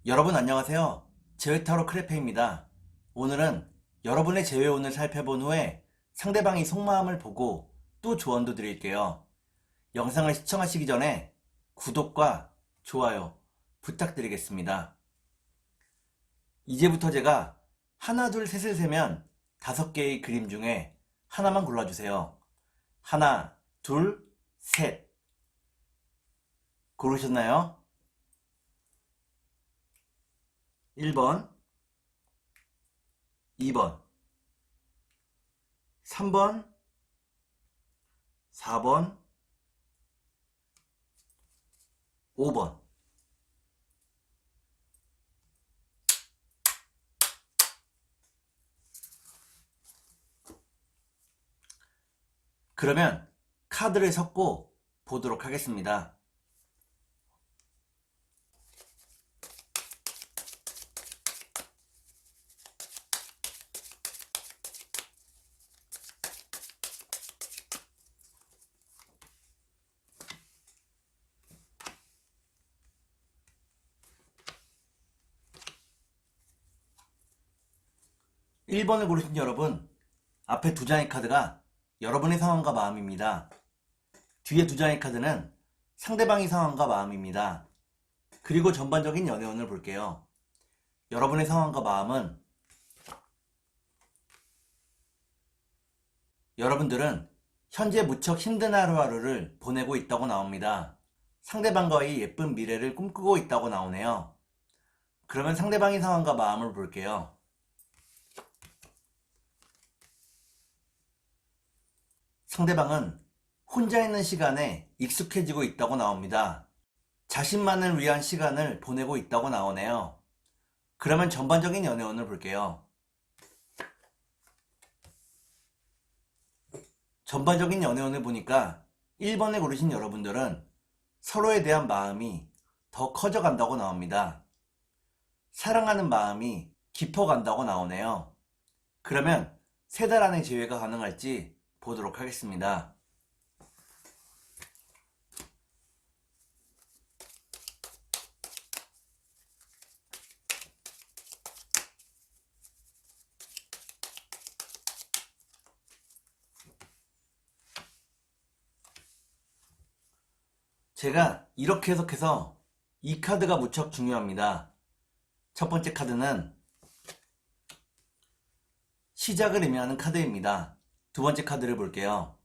여러분 안녕하세요. 제외타로 크레페입니다. 오늘은 여러분의 제외운을 살펴본 후에 상대방의 속마음을 보고 또 조언도 드릴게요. 영상을 시청하시기 전에 구독과 좋아요 부탁드리겠습니다. 이제부터 제가 하나, 둘, 셋을 세면 5개의 그림 중에 하나만 골라주세요. 하나, 둘, 셋. 고르셨나요? 1번, 2번, 3번, 4번, 5번. 그러면 카드를 섞고 보도록 하겠습니다. 1번을 고르신 여러분, 앞에 2장의 카드가 여러분의 상황과 마음입니다. 뒤에 2장의 카드는 상대방의 상황과 마음입니다. 그리고 전반적인 연애운을 볼게요. 여러분의 상황과 마음은 여러분들은 현재 무척 힘든 하루하루를 보내고 있다고 나옵니다. 상대방과의 예쁜 미래를 꿈꾸고 있다고 나오네요. 그러면 상대방의 상황과 마음을 볼게요. 상대방은 혼자 있는 시간에 익숙해지고 있다고 나옵니다. 자신만을 위한 시간을 보내고 있다고 나오네요. 그러면 전반적인 연애운을 볼게요. 전반적인 연애운을 보니까 1번에 고르신 여러분들은 서로에 대한 마음이 더 커져간다고 나옵니다. 사랑하는 마음이 깊어간다고 나오네요. 그러면 3달 안에 재회가 가능할지 보도록 하겠습니다. 제가 이렇게 해석해서 이 카드가 무척 중요합니다. 첫 번째 카드는 시작을 의미하는 카드입니다. 두 번째 카드를 볼게요.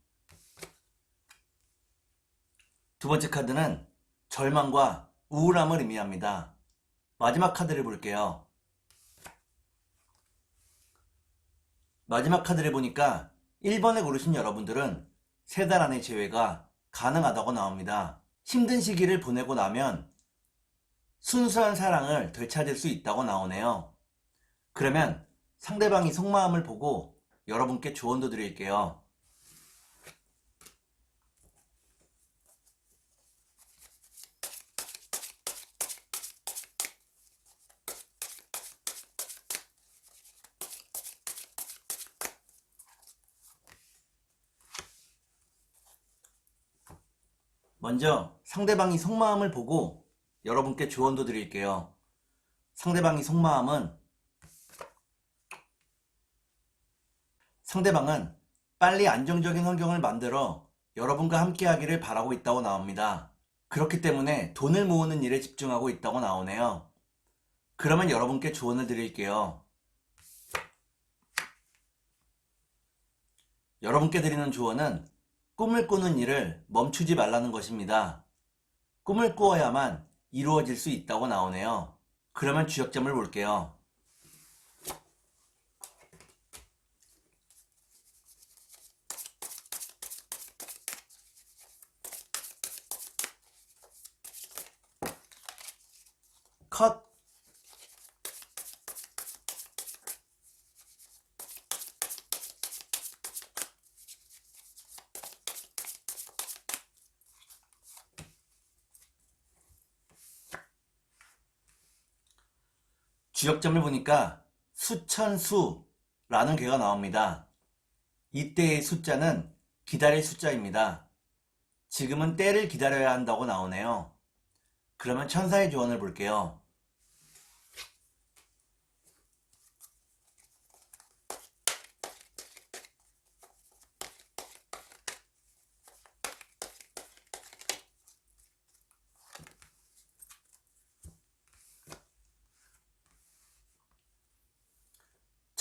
두 번째 카드는 절망과 우울함을 의미합니다. 마지막 카드를 볼게요. 마지막 카드를 보니까 1번에 고르신 여러분들은 3달 안에 재회가 가능하다고 나옵니다. 힘든 시기를 보내고 나면 순수한 사랑을 되찾을 수 있다고 나오네요. 그러면 상대방이 속마음을 보고 여러분께 조언도 드릴게요. 먼저 상대방이 속마음을 보고 여러분께 조언도 드릴게요. 상대방의 속마음은 상대방은 빨리 안정적인 환경을 만들어 여러분과 함께 하기를 바라고 있다고 나옵니다. 그렇기 때문에 돈을 모으는 일에 집중하고 있다고 나오네요. 그러면 여러분께 조언을 드릴게요. 여러분께 드리는 조언은 꿈을 꾸는 일을 멈추지 말라는 것입니다. 꿈을 꾸어야만 이루어질 수 있다고 나오네요. 그러면 주역점을 볼게요. 컷! 주역점을 보니까 수천수라는 괴가 나옵니다. 이때의 숫자는 기다릴 숫자입니다. 지금은 때를 기다려야 한다고 나오네요. 그러면 천사의 조언을 볼게요.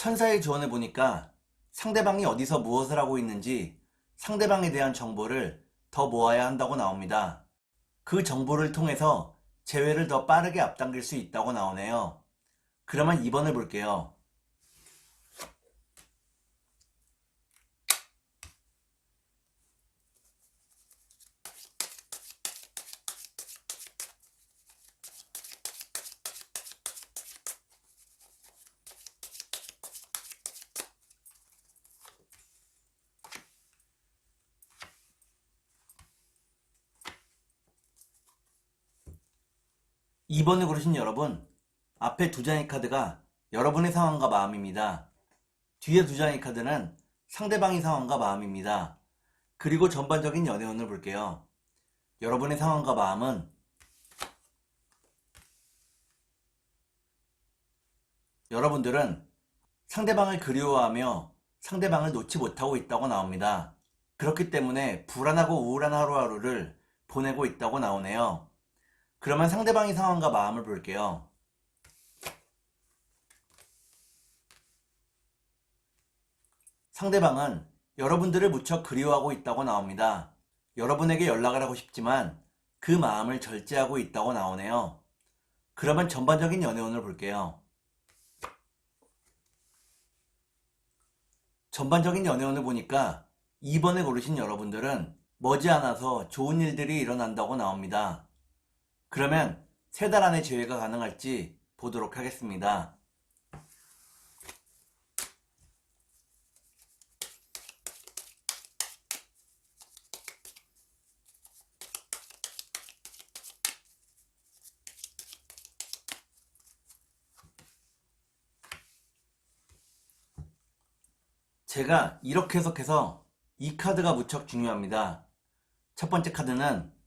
천사의 조언을 보니까 상대방이 어디서 무엇을 하고 있는지 상대방에 대한 정보를 더 모아야 한다고 나옵니다. 그 정보를 통해서 재회를 더 빠르게 앞당길 수 있다고 나오네요. 그러면 2번을 볼게요. 2번을 고르신 여러분, 앞에 두 장의 카드가 여러분의 상황과 마음입니다. 뒤에 두 장의 카드는 상대방의 상황과 마음입니다. 그리고 전반적인 연애운을 볼게요. 여러분의 상황과 마음은 여러분들은 상대방을 그리워하며 상대방을 놓지 못하고 있다고 나옵니다. 그렇기 때문에 불안하고 우울한 하루하루를 보내고 있다고 나오네요. 그러면 상대방의 상황과 마음을 볼게요. 상대방은 여러분들을 무척 그리워하고 있다고 나옵니다. 여러분에게 연락을 하고 싶지만 그 마음을 절제하고 있다고 나오네요. 그러면 전반적인 연애운을 볼게요. 전반적인 연애운을 보니까 2번을 고르신 여러분들은 머지않아서 좋은 일들이 일어난다고 나옵니다. 그러면 3달 안에 재회가 가능할지 보도록 하겠습니다. 제가 이렇게 해석해서 이 카드가 무척 중요합니다. 첫 번째 카드는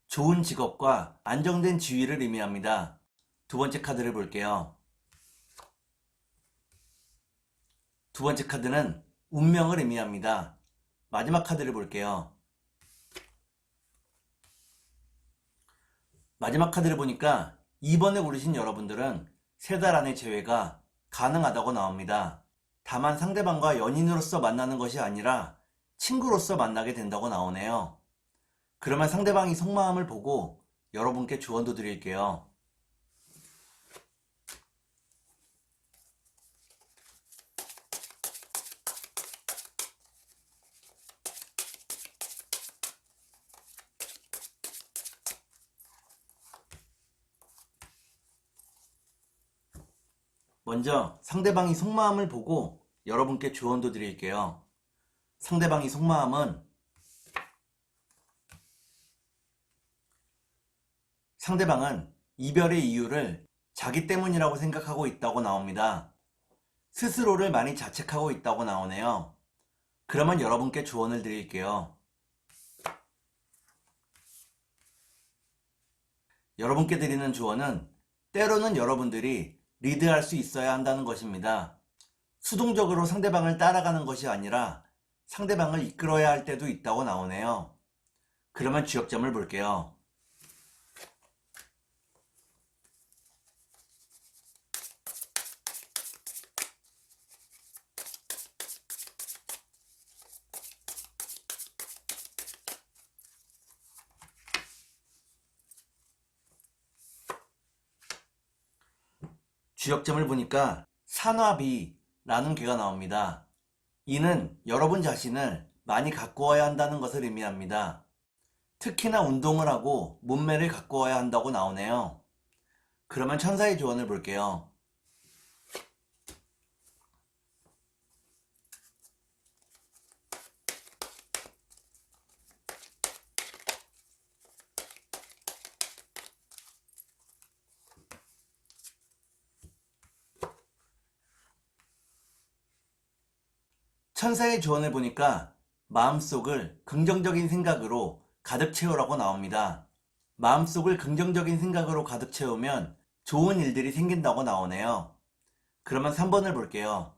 좋은 직업과 안정된 지위를 의미합니다. 두 번째 카드를 볼게요. 두 번째 카드는 운명을 의미합니다. 마지막 카드를 볼게요. 마지막 카드를 보니까 2번에 고르신 여러분들은 3달 안에 재회가 가능하다고 나옵니다. 다만 상대방과 연인으로서 만나는 것이 아니라 친구로서 만나게 된다고 나오네요. 그러면 상대방이 속마음을 보고 여러분께 조언도 드릴게요. 먼저 상대방이 속마음을 보고 여러분께 조언도 드릴게요. 상대방이 속마음은 상대방은 이별의 이유를 자기 때문이라고 생각하고 있다고 나옵니다. 스스로를 많이 자책하고 있다고 나오네요. 그러면 여러분께 조언을 드릴게요. 여러분께 드리는 조언은 때로는 여러분들이 리드할 수 있어야 한다는 것입니다. 수동적으로 상대방을 따라가는 것이 아니라 상대방을 이끌어야 할 때도 있다고 나오네요. 그러면 지역점을 볼게요. 주역점을 보니까 산화비라는 개가 나옵니다. 이는 여러분 자신을 많이 가꾸어야 한다는 것을 의미합니다. 특히나 운동을 하고 몸매를 가꾸어야 한다고 나오네요. 그러면 천사의 조언을 볼게요. 천사의 조언을 보니까 마음속을 긍정적인 생각으로 가득 채우라고 나옵니다. 마음속을 긍정적인 생각으로 가득 채우면 좋은 일들이 생긴다고 나오네요. 그러면 3번을 볼게요.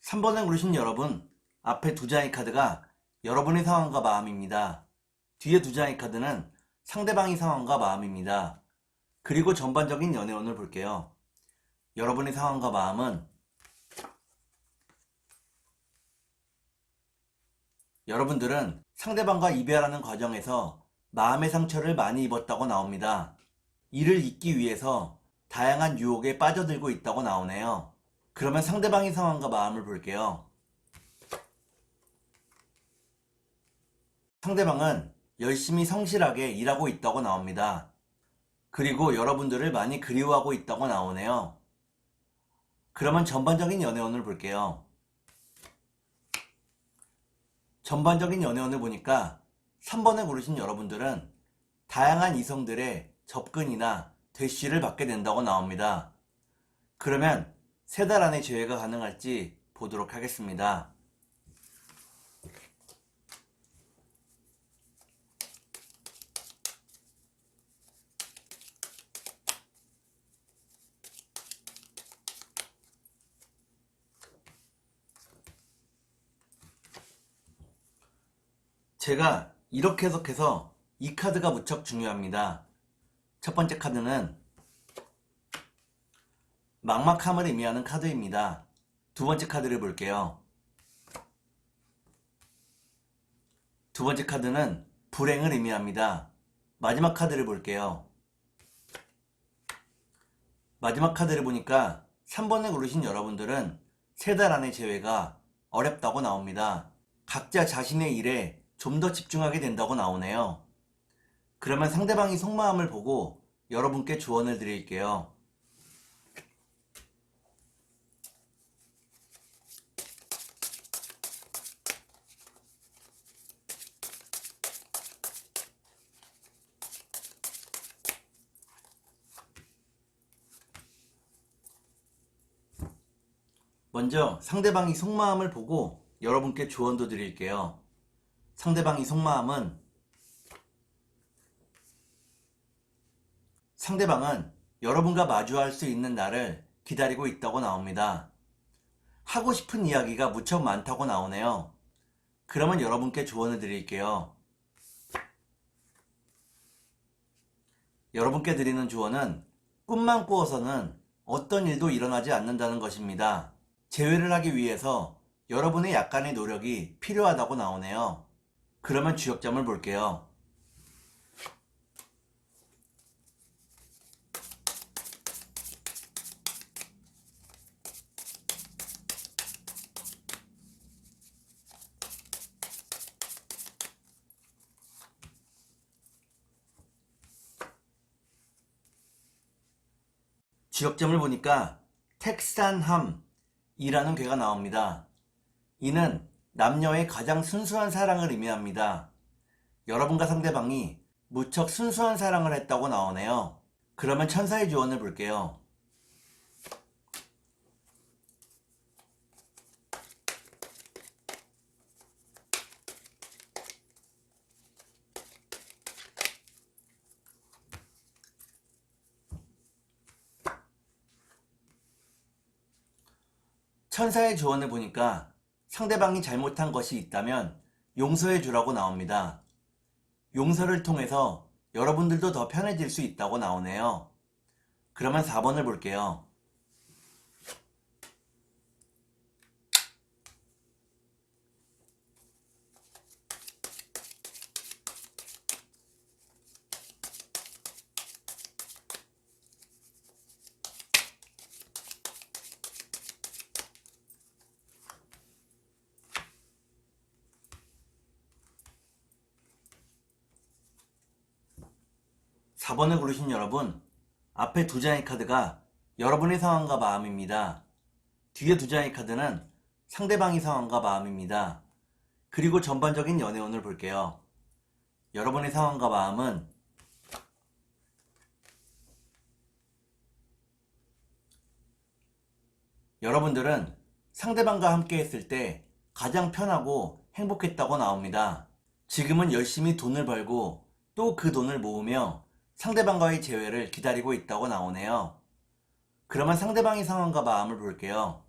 3번에 고르신 여러분, 앞에 두 장의 카드가 여러분의 상황과 마음입니다. 뒤에 두 장의 카드는 상대방의 상황과 마음입니다. 그리고 전반적인 연애운을 볼게요. 여러분의 상황과 마음은 여러분들은 상대방과 이별하는 과정에서 마음의 상처를 많이 입었다고 나옵니다. 이를 잊기 위해서 다양한 유혹에 빠져들고 있다고 나오네요. 그러면 상대방의 상황과 마음을 볼게요. 상대방은 열심히 성실하게 일하고 있다고 나옵니다. 그리고 여러분들을 많이 그리워하고 있다고 나오네요. 그러면 전반적인 연애운을 볼게요. 전반적인 연애운을 보니까 3번에 고르신 여러분들은 다양한 이성들의 접근이나 대시를 받게 된다고 나옵니다. 그러면 3달 안에 재회가 가능할지 보도록 하겠습니다. 제가 이렇게 해석해서 이 카드가 무척 중요합니다. 첫 번째 카드는 막막함을 의미하는 카드입니다. 두 번째 카드를 볼게요. 두 번째 카드는 불행을 의미합니다. 마지막 카드를 볼게요. 마지막 카드를 보니까 3번에 고르신 여러분들은 3달 안에 재회가 어렵다고 나옵니다. 각자 자신의 일에 좀 더 집중하게 된다고 나오네요. 그러면 상대방이 속마음을 보고 여러분께 조언을 드릴게요. 먼저 상대방이 속마음을 보고 여러분께 조언도 드릴게요. 상대방이 속마음은 상대방은 여러분과 마주할 수 있는 날을 기다리고 있다고 나옵니다. 하고 싶은 이야기가 무척 많다고 나오네요. 그러면 여러분께 조언을 드릴게요. 여러분께 드리는 조언은 꿈만 꾸어서는 어떤 일도 일어나지 않는다는 것입니다. 재회를 하기 위해서 여러분의 약간의 노력이 필요하다고 나오네요. 그러면 주역점을 볼게요. 주역점을 보니까 택산함이라는 괴가 나옵니다. 이는 남녀의 가장 순수한 사랑을 의미합니다. 여러분과 상대방이 무척 순수한 사랑을 했다고 나오네요. 그러면 천사의 조언을 볼게요. 천사의 조언을 보니까 상대방이 잘못한 것이 있다면 용서해 주라고 나옵니다. 용서를 통해서 여러분들도 더 편해질 수 있다고 나오네요. 그러면 4번을 볼게요. 사 4번을 고르신 여러분, 앞에 두 장의 카드가 여러분의 상황과 마음입니다. 뒤에 두 장의 카드는 상대방의 상황과 마음입니다. 그리고 전반적인 연애운을 볼게요. 여러분의 상황과 마음은 여러분들은 상대방과 함께 했을 때 가장 편하고 행복했다고 나옵니다. 지금은 열심히 돈을 벌고 또 그 돈을 모으며 상대방과의 재회를 기다리고 있다고 나오네요. 그러면 상대방의 상황과 마음을 볼게요.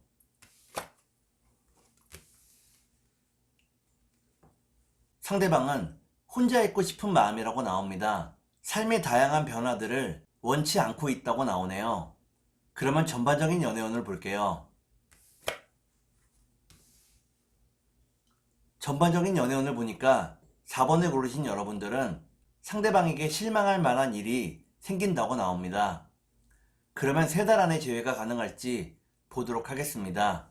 상대방은 혼자 있고 싶은 마음이라고 나옵니다. 삶의 다양한 변화들을 원치 않고 있다고 나오네요. 그러면 전반적인 연애운을 볼게요. 전반적인 연애운을 보니까 4번을 고르신 여러분들은 상대방에게 실망할 만한 일이 생긴다고 나옵니다. 그러면 3달 안에 재회가 가능할지 보도록 하겠습니다.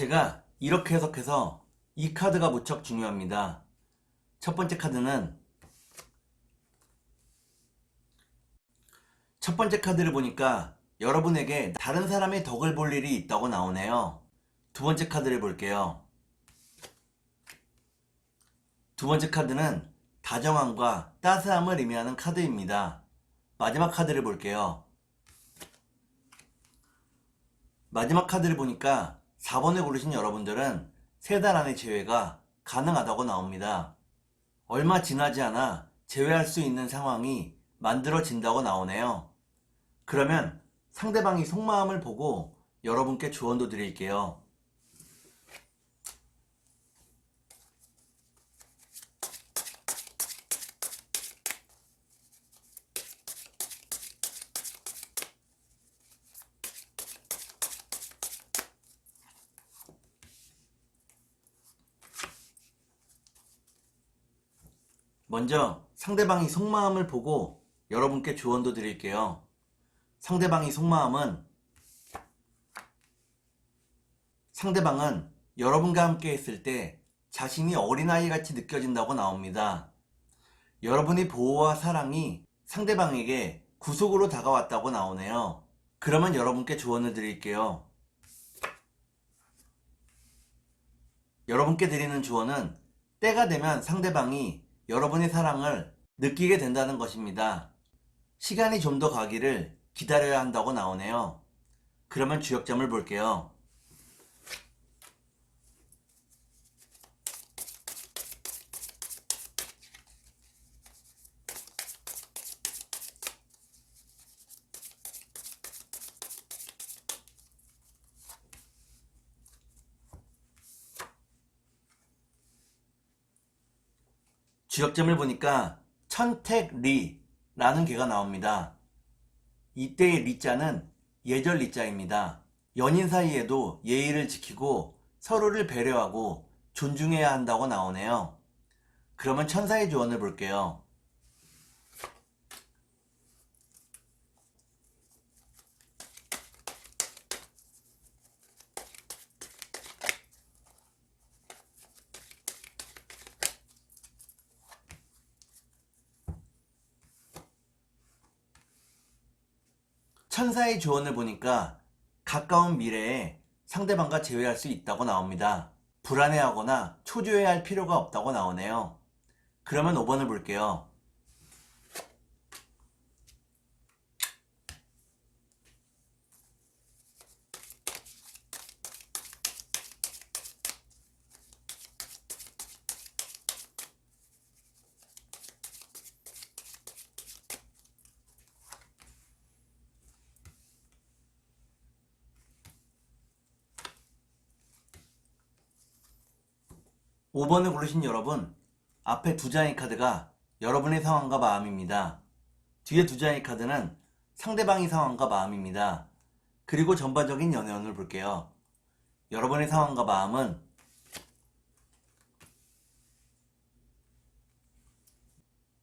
제가 이렇게 해석해서 이 카드가 무척 중요합니다. 첫 번째 카드는 첫 번째 카드를 보니까 여러분에게 다른 사람의 덕을 볼 일이 있다고 나오네요. 두 번째 카드를 볼게요. 두 번째 카드는 다정함과 따스함을 의미하는 카드입니다. 마지막 카드를 볼게요. 마지막 카드를 보니까 4번을 고르신 여러분들은 3달 안에 재회가 가능하다고 나옵니다. 얼마 지나지 않아 재회할 수 있는 상황이 만들어진다고 나오네요. 그러면 상대방이 속마음을 보고 여러분께 조언도 드릴게요. 먼저 상대방이 속마음을 보고 여러분께 조언도 드릴게요. 상대방이 속마음은 상대방은 여러분과 함께 있을 때 자신이 어린아이같이 느껴진다고 나옵니다. 여러분의 보호와 사랑이 상대방에게 구속으로 다가왔다고 나오네요. 그러면 여러분께 조언을 드릴게요. 여러분께 드리는 조언은 때가 되면 상대방이 여러분의 사랑을 느끼게 된다는 것입니다. 시간이 좀 더 가기를 기다려야 한다고 나오네요. 그러면 주역점을 볼게요. 주역점을 보니까 천택리라는 개가 나옵니다. 이때의 리자는 예절 리자입니다. 연인 사이에도 예의를 지키고 서로를 배려하고 존중해야 한다고 나오네요. 그러면 천사의 조언을 볼게요. 천사의 조언을 보니까 가까운 미래에 상대방과 재회할 수 있다고 나옵니다. 불안해하거나 초조해할 필요가 없다고 나오네요. 그러면 5번을 볼게요. 오 5번을 고르신 여러분, 앞에 2장의 카드가 여러분의 상황과 마음입니다. 뒤에 2장의 카드는 상대방의 상황과 마음입니다. 그리고 전반적인 연애운을 볼게요. 여러분의 상황과 마음은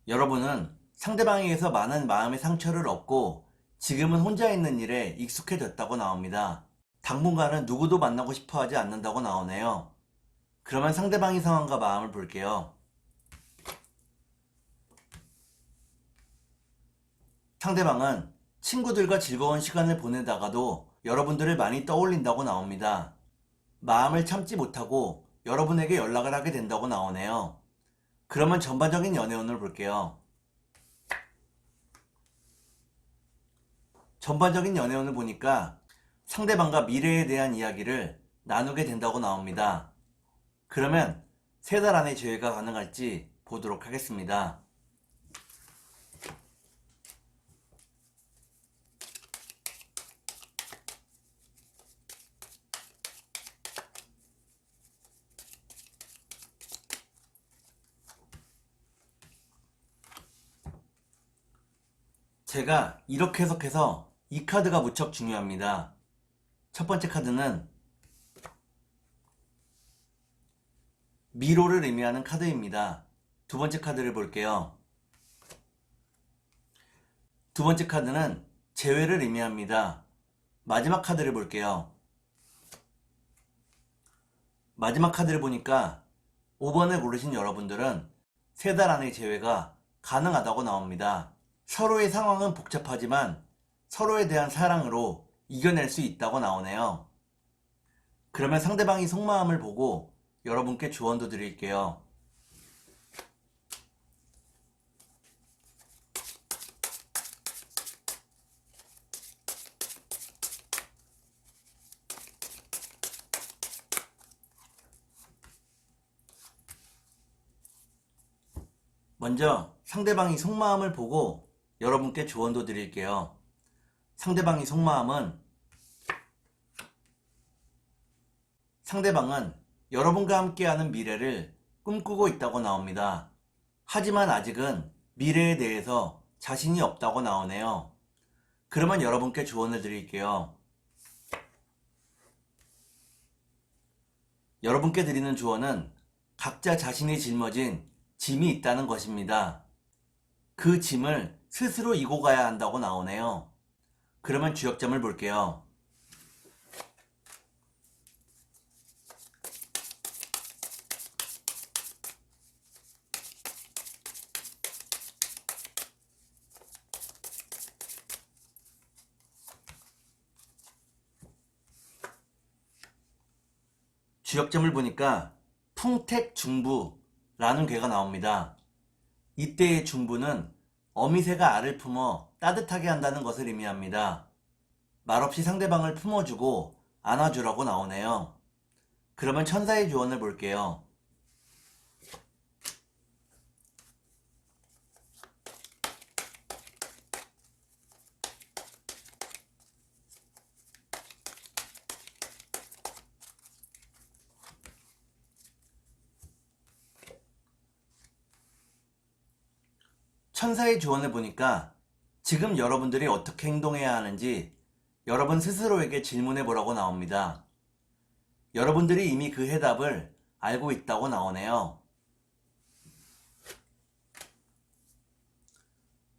여러분은 상대방에게서 많은 마음의 상처를 얻고 지금은 혼자 있는 일에 익숙해졌다고 나옵니다. 당분간은 누구도 만나고 싶어 하지 않는다고 나오네요. 그러면 상대방의 상황과 마음을 볼게요. 상대방은 친구들과 즐거운 시간을 보내다가도 여러분들을 많이 떠올린다고 나옵니다. 마음을 참지 못하고 여러분에게 연락을 하게 된다고 나오네요. 그러면 전반적인 연애운을 볼게요. 전반적인 연애운을 보니까 상대방과 미래에 대한 이야기를 나누게 된다고 나옵니다. 그러면 3달 안에 제외가 가능할지 보도록 하겠습니다. 제가 이렇게 해석해서 이 카드가 무척 중요합니다. 첫 번째 카드는 미로를 의미하는 카드입니다. 두 번째 카드를 볼게요. 두 번째 카드는 재회를 의미합니다. 마지막 카드를 볼게요. 마지막 카드를 보니까 5번을 고르신 여러분들은 3달 안의 재회가 가능하다고 나옵니다. 서로의 상황은 복잡하지만 서로에 대한 사랑으로 이겨낼 수 있다고 나오네요. 그러면 상대방이 속마음을 보고 여러분께 조언도 드릴게요. 먼저 상대방이 속마음을 보고 여러분께 조언도 드릴게요. 상대방이 속마음은 상대방은 여러분과 함께하는 미래를 꿈꾸고 있다고 나옵니다. 하지만 아직은 미래에 대해서 자신이 없다고 나오네요. 그러면 여러분께 조언을 드릴게요. 여러분께 드리는 조언은 각자 자신이 짊어진 짐이 있다는 것입니다. 그 짐을 스스로 이고 가야 한다고 나오네요. 그러면 주역점을 볼게요. 주역점을 보니까 풍택중부라는 괴가 나옵니다. 이때의 중부는 어미새가 알을 품어 따뜻하게 한다는 것을 의미합니다. 말없이 상대방을 품어주고 안아주라고 나오네요. 그러면 천사의 조언을 볼게요. 천사의 조언을 보니까 지금 여러분들이 어떻게 행동해야 하는지 여러분 스스로에게 질문해 보라고 나옵니다. 여러분들이 이미 그 해답을 알고 있다고 나오네요.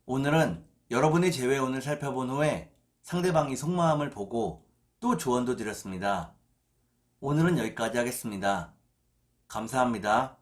오늘은 여러분의 재회운을 살펴본 후에 상대방이 속마음을 보고 또 조언도 드렸습니다. 오늘은 여기까지 하겠습니다. 감사합니다.